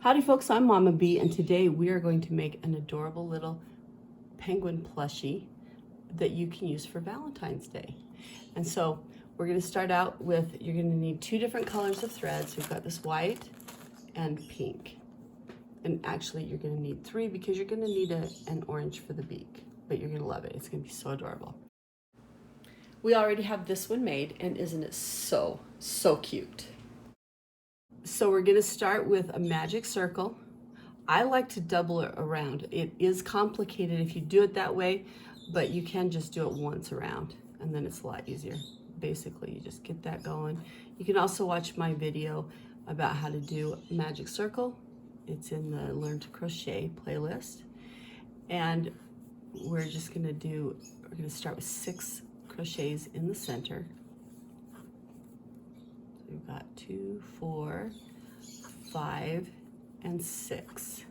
Howdy folks, I'm Mama B, and today we are going to make an adorable little penguin plushie that you can use for Valentine's Day. And so we're going to start out with, you're going to need two different colors of threads. We've got this white and pink. And actually you're going to need three because you're going to need an orange for the beak, but you're going to love it. It's going to be so adorable. We already have this one made, and isn't it so cute? So we're going to start with a magic circle. I like to double it around. It is complicated if you do it that way, but you can just do it once around and then it's a lot easier. Basically, you just get that going. You can also watch my video about how to do a magic circle. It's in the Learn to Crochet playlist. And we're going to start with 6 crochets in the center. We've got 2, 4, 5, and 6.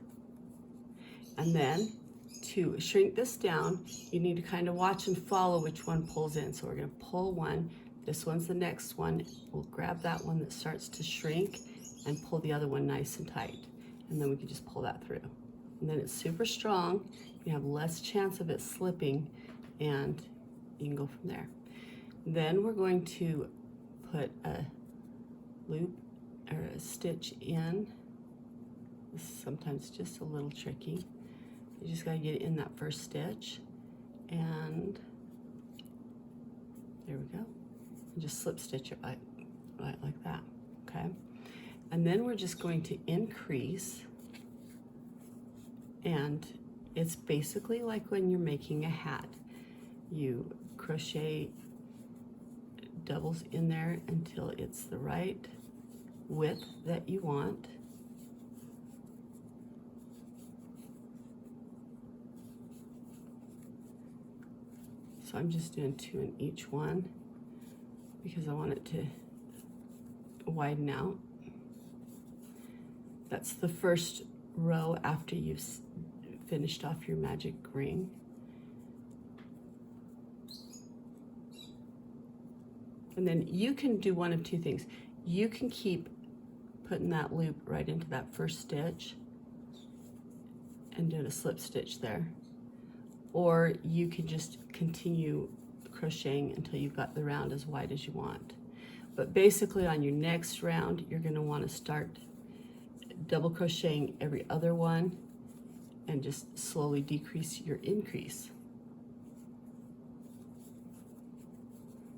And then to shrink this down, you need to kind of watch and follow which one pulls in. So we're going to pull one. This one's the next one. We'll grab that one that starts to shrink and pull the other one nice and tight. And then we can just pull that through. And then it's super strong. You have less chance of it slipping, and you can go from there. Then we're going to put a loop or a stitch in. This is sometimes just a little tricky. You just got to get it in that first stitch, and there we go. And just slip stitch it right like that, okay? And then we're just going to increase, and it's basically like when you're making a hat. You crochet doubles in there until it's the right width that you want. So I'm just doing 2 in each one because I want it to widen out. That's the first row after you've finished off your magic ring. And then you can do one of 2 things. You can keep putting that loop right into that first stitch and doing a slip stitch there. Or you can just continue crocheting until you've got the round as wide as you want. But basically on your next round, you're going to want to start double crocheting every other one and just slowly decrease your increase.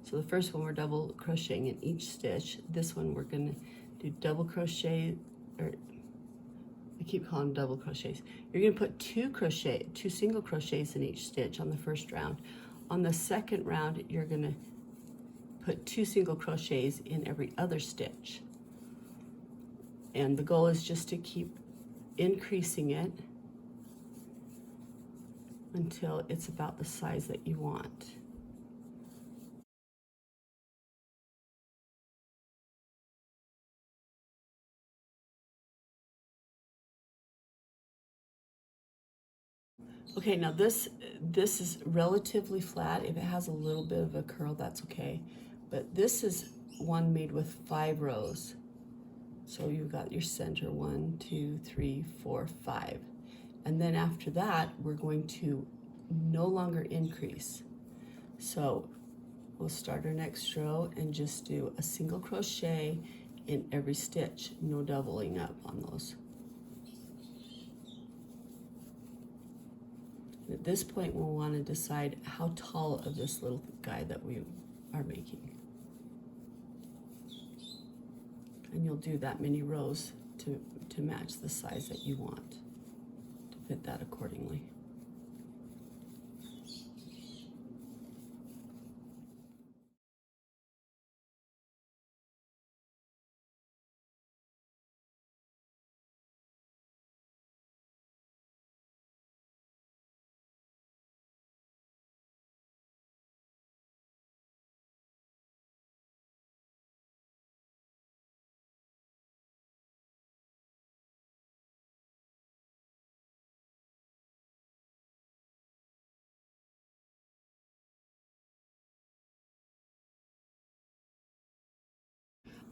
So the first one we're double crocheting in each stitch. This one we're going to do double crochet, or I keep calling them double crochets. You're going to put 2 single crochets in each stitch on the first round. On the second round, you're going to put 2 single crochets in every other stitch. And the goal is just to keep increasing it until it's about the size that you want. Okay, now this is relatively flat. If it has a little bit of a curl, that's okay. But this is one made with 5 rows. So you've got your center 1, 2, 3, 4, 5. And then after that, we're going to no longer increase. So we'll start our next row and just do a single crochet in every stitch, no doubling up on those. At this point, we'll want to decide how tall of this little guy that we are making. And you'll do that many rows to match the size that you want, to fit that accordingly.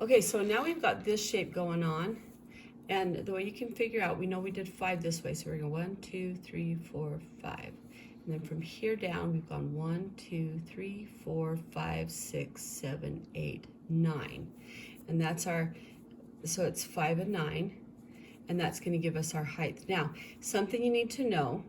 Okay, so now we've got this shape going on, And the way you can figure out, we know we did 5 this way, so we're going 1, 2, 3, 4, 5. And then from here down, we've gone 1, 2, 3, 4, 5, 6, 7, 8, 9. And that's our, so it's 5 and 9, and that's going to give us our height. Now, something you need to know,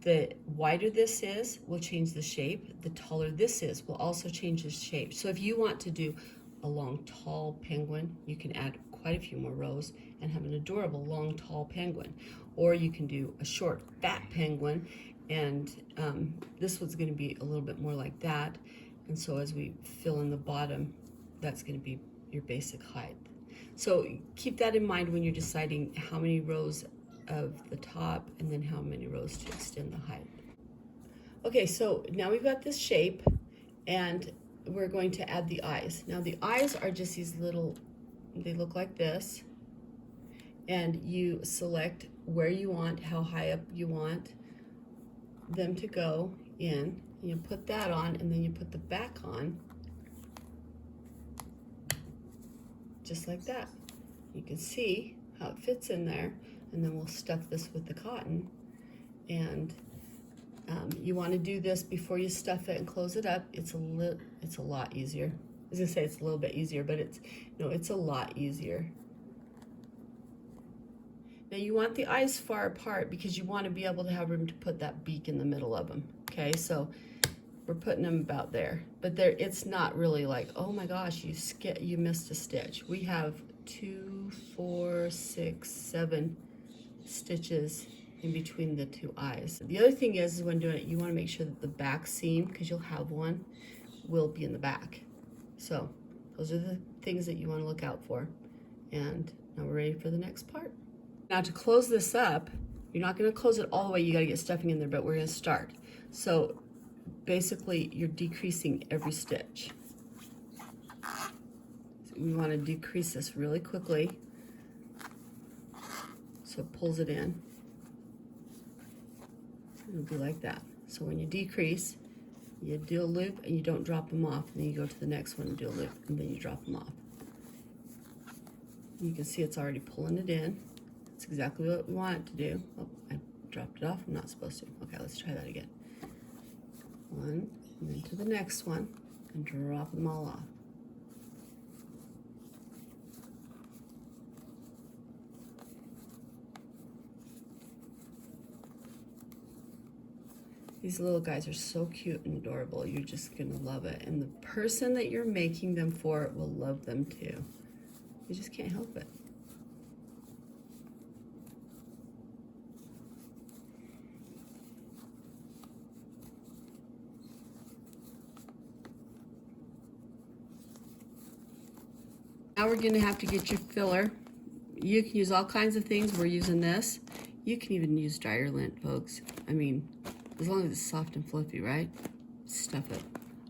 the wider this is will change the shape. The taller this is will also change the shape. So if you want to do a long, tall penguin, you can add quite a few more rows and have an adorable, long, tall penguin. Or you can do a short, fat penguin, and this one's going to be a little bit more like that. And so as we fill in the bottom, that's going to be your basic height. So keep that in mind when you're deciding how many rows of the top and then how many rows to extend the height. Okay, so now we've got this shape, and we're going to add the eyes. Now the eyes are just these little, they look like this, and you select where you want, how high up you want them to go in. You put that on, and then you put the back on, just like that. You can see how it fits in there, and then we'll stuff this with the cotton. And you want to do this before you stuff it and close it up. It's a lot easier. I was gonna say it's a little bit easier, but it's a lot easier. Now you want the eyes far apart because you want to be able to have room to put that beak in the middle of them. Okay, so we're putting them about there, but there, it's not really like, oh my gosh, you missed a stitch. We have 2, 4, 6, 7 stitches in between the 2 eyes. The other thing is when doing it, you want to make sure that the back seam, because you'll have one, will be in the back. So those are the things that you want to look out for. And now we're ready for the next part. Now to close this up, you're not going to close it all the way, you got to get stuffing in there, but we're going to start. So basically you're decreasing every stitch. So we want to decrease this really quickly so it pulls it in. It'll be like that. So when you decrease, you do a loop and you don't drop them off, and then you go to the next one and do a loop, and then you drop them off. You can see it's already pulling it in. That's exactly what we want it to do. Oh, I dropped it off. I'm not supposed to. Okay, let's try that again. 1, and then to the next one, and drop them all off. These little guys are so cute and adorable. You're just gonna love it. And the person that you're making them for will love them too. You just can't help it. Now we're gonna have to get your filler. You can use all kinds of things. We're using this. You can even use dryer lint, folks. I mean, as long as it's soft and fluffy, right? Stuff it.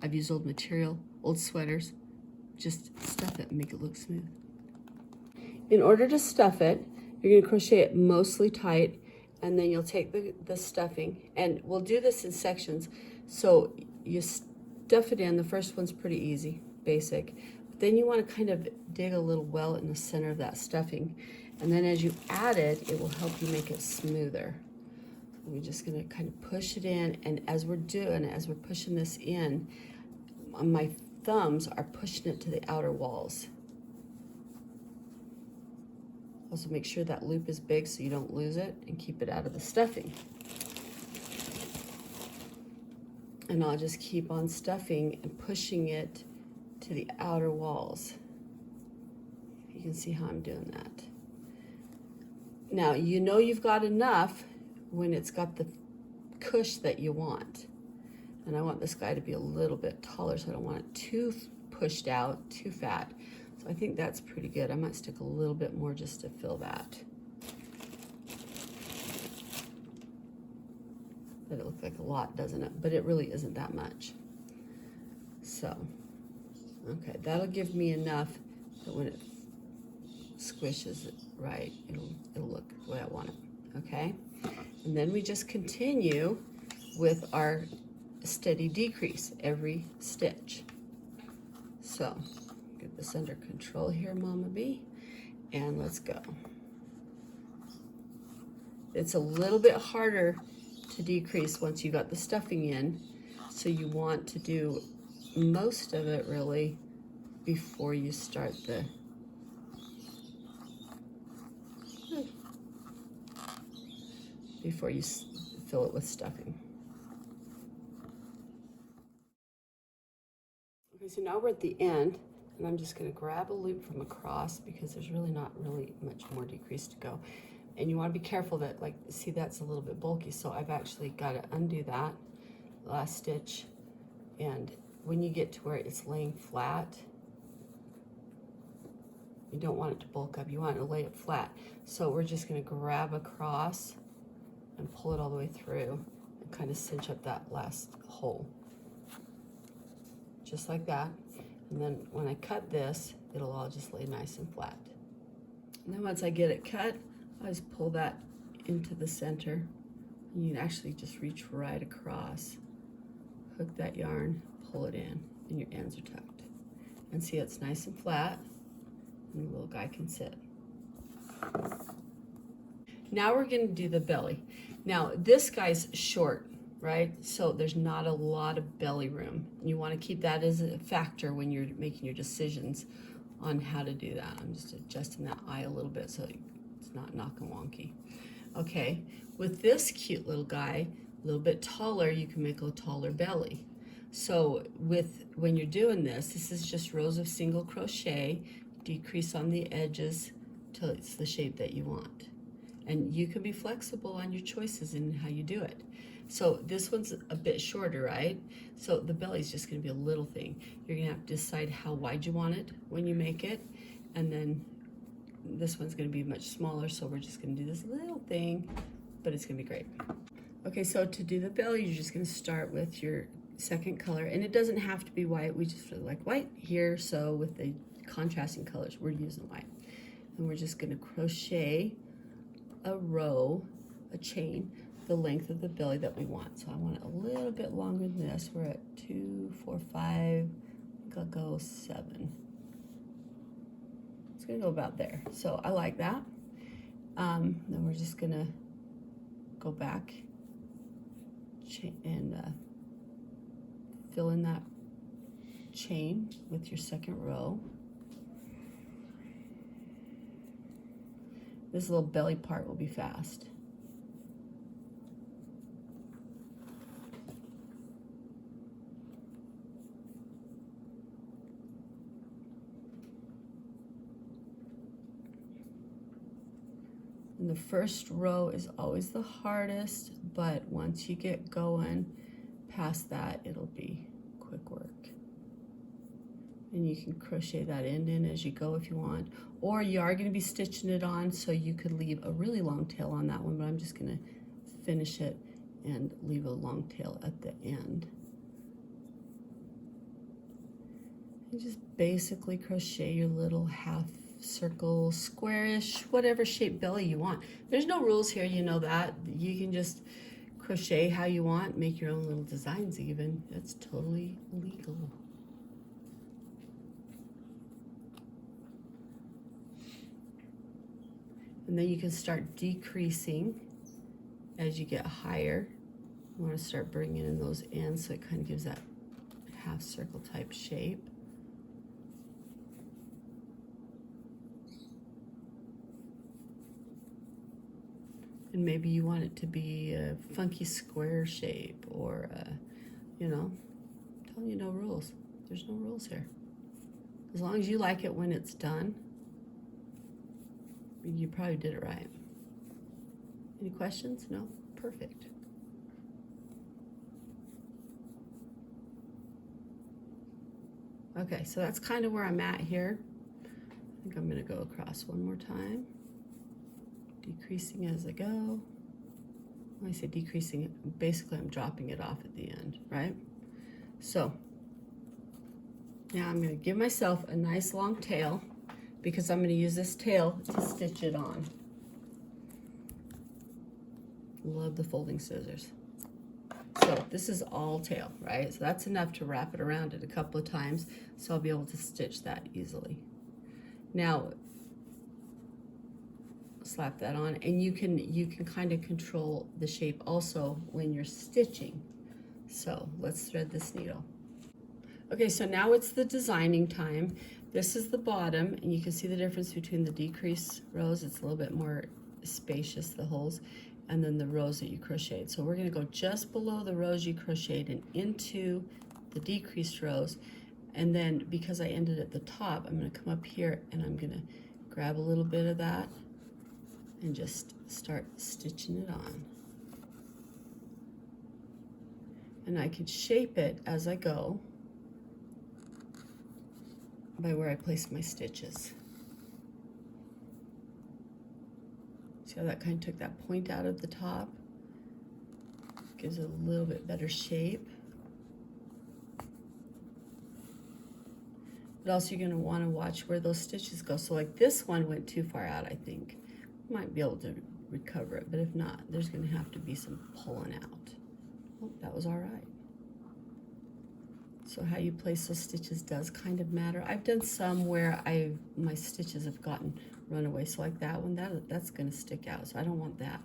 I've used old material, old sweaters. Just stuff it and make it look smooth. In order to stuff it, you're gonna crochet it mostly tight, and then you'll take the stuffing, and we'll do this in sections. So you stuff it in. The first one's pretty easy, basic. But then you wanna kind of dig a little well in the center of that stuffing. And then as you add it, it will help you make it smoother. We're just gonna kind of push it in, and as we're pushing this in, my thumbs are pushing it to the outer walls. Also make sure that loop is big so you don't lose it, and keep it out of the stuffing. And I'll just keep on stuffing and pushing it to the outer walls. You can see how I'm doing that. Now, you know you've got enough when it's got the cush that you want. And I want this guy to be a little bit taller, so I don't want it too pushed out, too fat. So I think that's pretty good. I might stick a little bit more just to fill that. But it looks like a lot, doesn't it? But it really isn't that much. So, okay, that'll give me enough that when it squishes it right, it'll look the way I want it, okay? And then we just continue with our steady decrease every stitch. So get this under control here, Mama B, and let's go. It's a little bit harder to decrease once you got the stuffing in. So you want to do most of it really before you start the fill it with stuffing. Okay, so now we're at the end, and I'm just going to grab a loop from across because there's really not really much more decrease to go. And you want to be careful that, like, see, that's a little bit bulky, so I've actually got to undo that last stitch. And when you get to where it's laying flat, you don't want it to bulk up, you want it to lay it flat. So we're just going to grab across and pull it all the way through and kind of cinch up that last hole. Just like that. And then when I cut this, it'll all just lay nice and flat. And then once I get it cut, I just pull that into the center. And you can actually just reach right across, hook that yarn, pull it in, and your ends are tucked. And see, it's nice and flat, and the little guy can sit. Now we're gonna do the belly. Now this guy's short, right? So there's not a lot of belly room. You wanna keep that as a factor when you're making your decisions on how to do that. I'm just adjusting that eye a little bit so it's not knocking wonky. Okay, with this cute little guy, a little bit taller, you can make a taller belly. So when you're doing this is just rows of single crochet, decrease on the edges till it's the shape that you want. And you can be flexible on your choices in how you do it. So this one's a bit shorter, right? So the belly's just gonna be a little thing. You're gonna have to decide how wide you want it when you make it. And then this one's gonna be much smaller, so we're just gonna do this little thing, but it's gonna be great. Okay, so to do the belly, you're just gonna start with your second color, and it doesn't have to be white. We just really like white here, so with the contrasting colors, we're using white. And we're just gonna crochet a row, a chain, the length of the belly that we want. So I want it a little bit longer than this. We're at 2, 4, 5, I think I'll go 7. It's gonna go about there. So I like that. Then we're just gonna go back and fill in that chain with your second row. This little belly part will be fast. And the first row is always the hardest, but once you get going past that, it'll be quick work. And you can crochet that end in as you go if you want, or you are going to be stitching it on, so you could leave a really long tail on that one, but I'm just going to finish it and leave a long tail at the end. And just basically crochet your little half circle, squarish, whatever shape belly you want. There's no rules here, you know that. You can just crochet how you want, make your own little designs even. It's totally legal. And then you can start decreasing as you get higher. You want to start bringing in those ends so it kind of gives that half circle type shape. And maybe you want it to be a funky square shape, or you know, I'm telling you, no rules. There's no rules here. As long as you like it when it's done, you probably did it right. Any questions? No? Perfect. Okay, so that's kind of where I'm at here. I think I'm gonna go across one more time, decreasing as I go. When I say decreasing, basically I'm dropping it off at the end, right? So now I'm gonna give myself a nice long tail, because I'm gonna use this tail to stitch it on. Love the folding scissors. So this is all tail, right? So that's enough to wrap it around it a couple of times, so I'll be able to stitch that easily. Now, slap that on, and you can kind of control the shape also when you're stitching. So let's thread this needle. Okay, so now it's the designing time. This is the bottom, and you can see the difference between the decreased rows. It's a little bit more spacious, the holes, and then the rows that you crocheted. So we're gonna go just below the rows you crocheted and into the decreased rows. And then because I ended at the top, I'm gonna come up here and I'm gonna grab a little bit of that and just start stitching it on. And I can shape it as I go by where I place my stitches. See how that kind of took that point out of the top? Gives it a little bit better shape. But also you're gonna wanna watch where those stitches go. So like this one went too far out, I think. Might be able to recover it, but if not, there's gonna have to be some pulling out. Oh, that was all right. So how you place those stitches does kind of matter. I've done some where my stitches have gotten run away. So like that one, that's gonna stick out. So I don't want that.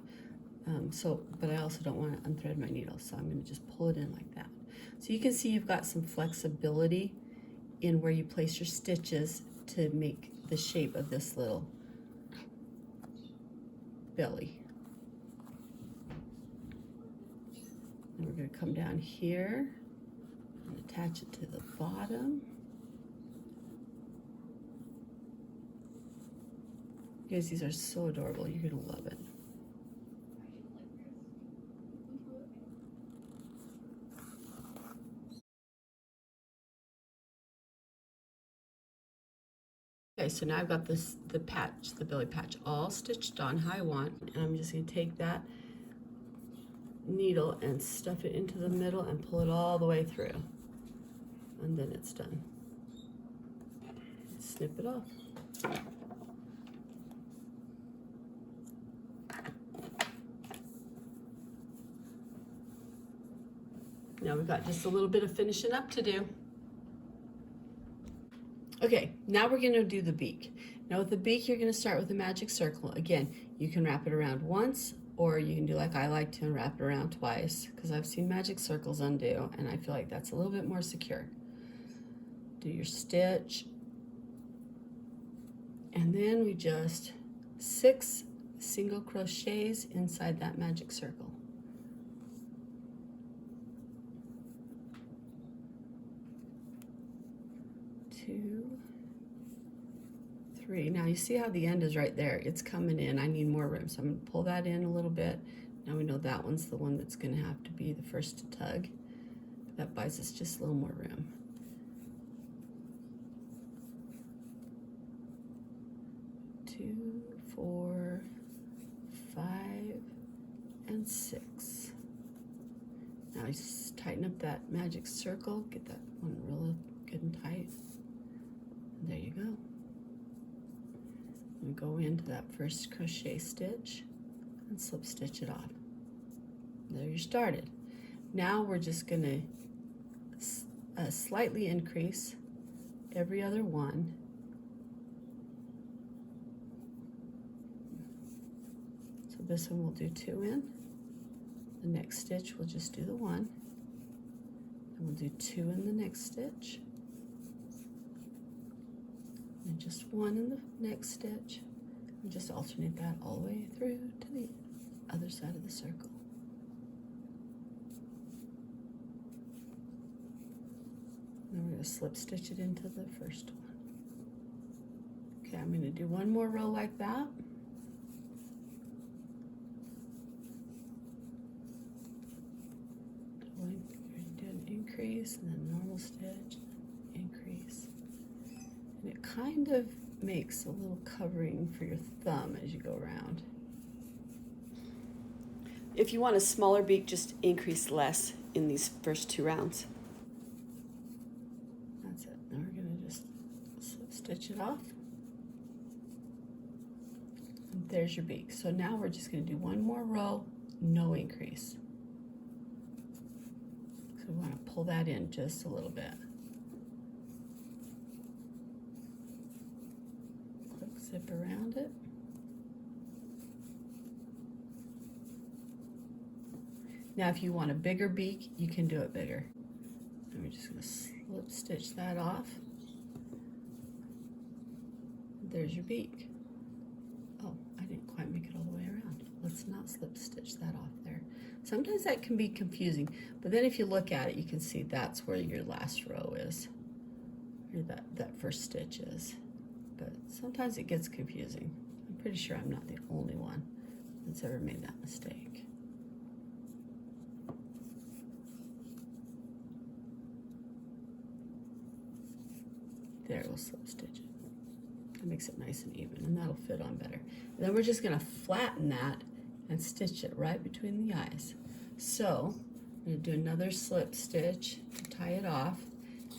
But I also don't want to unthread my needle. So I'm gonna just pull it in like that. So you can see you've got some flexibility in where you place your stitches to make the shape of this little belly. And we're gonna come down here and attach it to the bottom. Guys, these are so adorable. You're gonna love it. Okay, so now I've got the patch, the belly patch, all stitched on how I want, and I'm just gonna take that needle and stuff it into the middle and pull it all the way through. And then it's done. Snip it off. Now we've got just a little bit of finishing up to do. Okay, now we're gonna do the beak. Now with the beak, you're gonna start with a magic circle. Again, you can wrap it around once, or you can do like I like to and wrap it around twice, because I've seen magic circles undo, and I feel like that's a little bit more secure. Do your stitch, and then we just 6 single crochets inside that magic circle. 2, 3. Now you see how the end is right there. It's coming in. I need more room, so I'm gonna pull that in a little bit. Now we know that one's the one that's gonna have to be the first to tug. That buys us just a little more room. 2, 4, 5, and 6. Now just tighten up that magic circle. Get that one real good and tight. And there you go. And go into that first crochet stitch and slip stitch it off. There you started. Now we're just gonna slightly increase every other one. So this one we'll do 2 in. The next stitch we'll just do the 1. And we'll do 2 in the next stitch. And just 1 in the next stitch. And just alternate that all the way through to the other side of the circle. And we're going to slip stitch it into the first one. Okay, I'm going to do one more row like that. Do an increase and then normal stitch, increase. And it kind of makes a little covering for your thumb as you go around. If you want a smaller beak, just increase less in these first 2 rounds. That's it. Now we're going to just slip stitch it off. And there's your beak. So now we're just going to do one more row, no increase. So we want to pull that in just a little bit. Zip around it. Now if you want a bigger beak, you can do it bigger. And we're just going to slip stitch that off. There's your beak. Oh, I didn't quite make it all the way around. Let's not slip stitch that off there. Sometimes that can be confusing, but then if you look at it, you can see that's where your last row is, or that first stitch is. But sometimes it gets confusing. I'm pretty sure I'm not the only one that's ever made that mistake. There, we'll slip stitch it. That makes it nice and even, and that'll fit on better. And then we're just gonna flatten that and stitch it right between the eyes. So I'm gonna do another slip stitch to tie it off,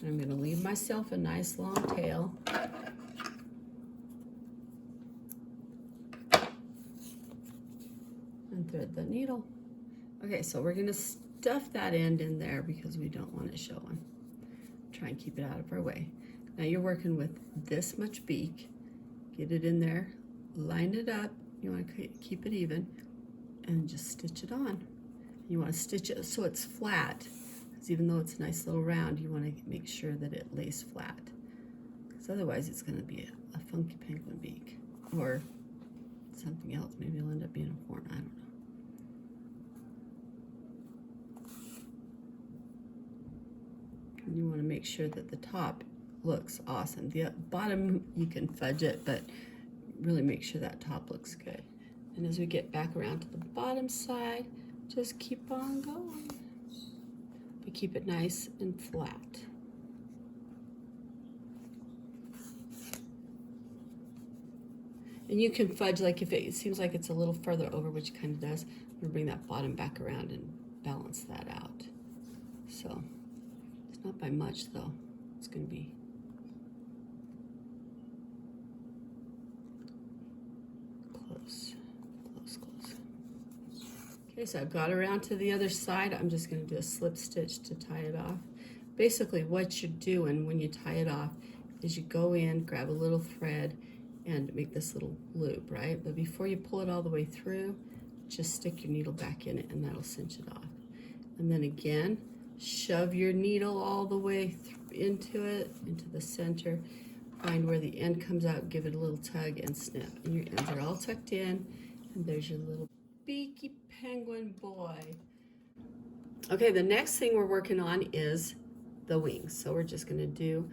and I'm gonna leave myself a nice long tail. And thread the needle. Okay, so we're gonna stuff that end in there because we don't want it showing. Try and keep it out of our way. Now you're working with this much beak. Get it in there, line it up. You want to keep it even, and just stitch it on. You want to stitch it so it's flat, because even though it's a nice little round, you want to make sure that it lays flat, because otherwise it's going to be a funky penguin beak, or something else. Maybe it'll end up being a horn, I don't know. And you want to make sure that the top looks awesome. The bottom, you can fudge it, but really make sure that top looks good. And as we get back around to the bottom side, just keep on going. But keep it nice and flat. And you can fudge, like if it seems like it's a little further over, which it kind of does, I'm gonna bring that bottom back around and balance that out. So, it's not by much though. It's gonna be close. Okay, so I've got around to the other side. I'm just gonna do a slip stitch to tie it off. Basically what you're doing when you tie it off is you go in, grab a little thread, and make this little loop, right? But before you pull it all the way through, just stick your needle back in it and that'll cinch it off. And then again, shove your needle all the way into it, into the center. Find where the end comes out, give it a little tug and snip. And your ends are all tucked in, and there's your little beaky penguin boy. Okay, the next thing we're working on is the wings. So we're just gonna do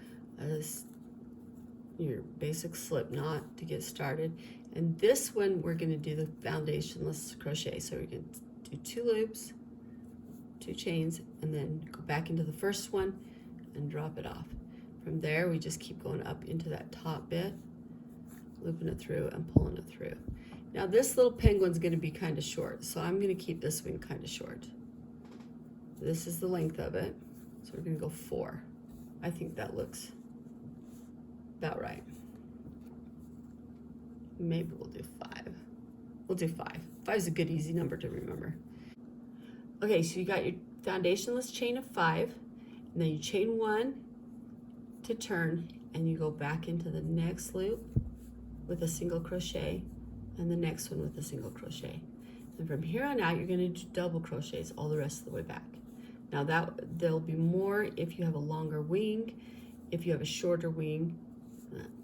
your basic slip knot to get started. And this one, we're gonna do the foundationless crochet. So we're gonna do 2 loops, 2 chains, and then go back into the first one and drop it off. From there, we just keep going up into that top bit, looping it through and pulling it through. Now this little penguin's gonna be kind of short, so I'm gonna keep this wing kind of short. This is the length of it, so we're gonna go 4. I think that looks about right. Maybe we'll do 5. We'll do 5. 5 is a good easy number to remember. Okay, so you got your foundationless chain of 5, and then you chain 1 to turn, and you go back into the next loop with a single crochet, and the next one with a single crochet. And from here on out, you're gonna do double crochets all the rest of the way back. Now there'll be more if you have a longer wing. If you have a shorter wing,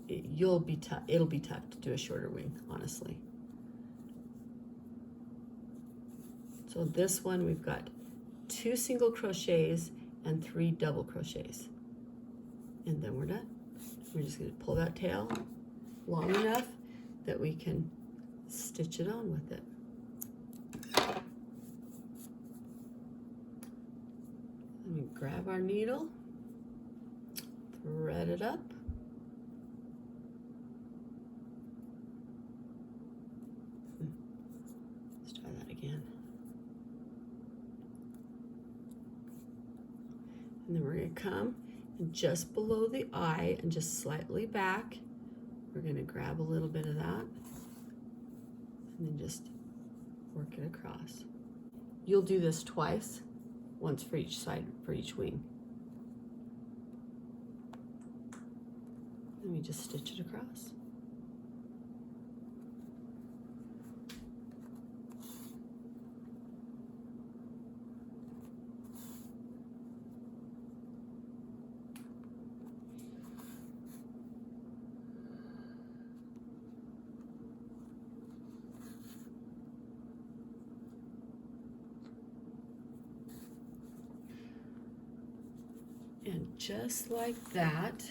it'll be tough to do a shorter wing, honestly. So this one, we've got 2 single crochets and 3 double crochets. And then we're done. We're just gonna pull that tail long enough that we can stitch it on with it. Let me grab our needle, thread it up. Let's try that again. And then we're gonna come and just below the eye and just slightly back, we're gonna grab a little bit of that and then just work it across. You'll do this twice, once for each side, for each wing. Then we just stitch it across. And just like that,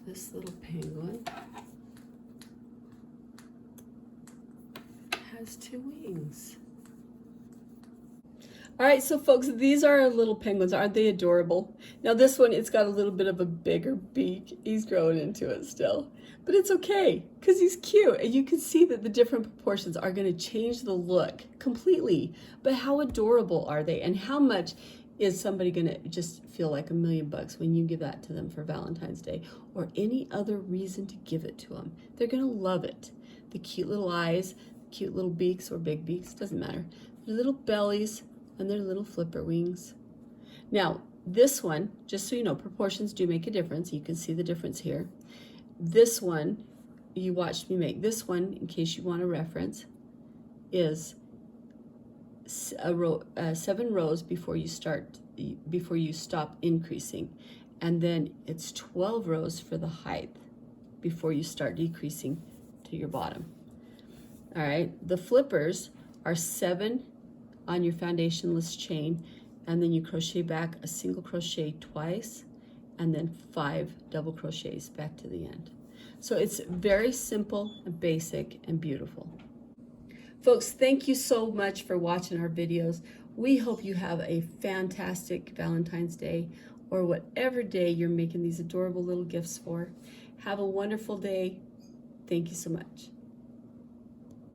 this little penguin has 2 wings. All right, so folks, these are our little penguins. Aren't they adorable? Now this one, it's got a little bit of a bigger beak. He's growing into it still, but it's okay because he's cute. And you can see that the different proportions are gonna change the look completely. But how adorable are they? And how much is somebody gonna just feel like $1,000,000 when you give that to them for Valentine's Day or any other reason to give it to them? They're gonna love it. The cute little eyes, cute little beaks or big beaks, doesn't matter. Their little bellies, and their little flipper wings. Now, this one, just so you know, proportions do make a difference. You can see the difference here. This one, you watched me make. This one, in case you want a reference, is 7 rows before you stop increasing. And then it's 12 rows for the height before you start decreasing to your bottom. All right, the flippers are 7 on your foundationless chain, and then you crochet back a single crochet twice, and then 5 double crochets back to the end. So it's very simple and basic and beautiful. Folks, thank you so much for watching our videos. We hope you have a fantastic Valentine's Day or whatever day you're making these adorable little gifts for. Have a wonderful day. Thank you so much.